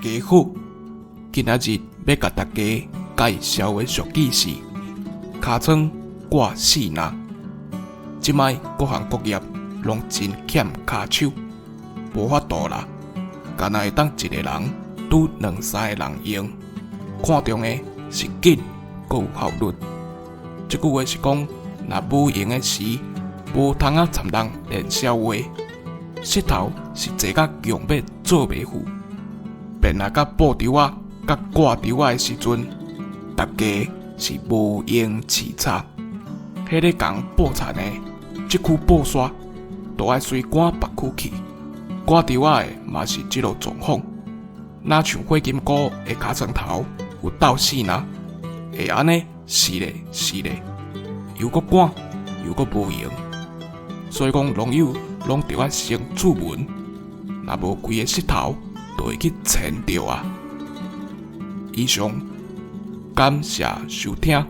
家好。今仔日要甲大家介绍的俗语是尻川挂四若。即摆各行各业拢真欠骹手，无法度啦，敢若会当一个人拄两三个人用，看重的是紧，阁有效率。即句话是讲，若无用的时，无通啊参人练笑话，舌头是坐甲强要做袂赴，便若甲报酬仔甲挂酬仔的时阵，大家是无用饲插。迄个共报田的，即区报刷，都爱随赶别区去。挂酬仔的嘛是即落状况，哪像火金菇的尻川头有斗四若，会安尼是咧是咧，又搁赶又搁无用。所以讲，网友拢着爱先注文，若无规个舌头，就会去牵着啊。以上，感谢收听。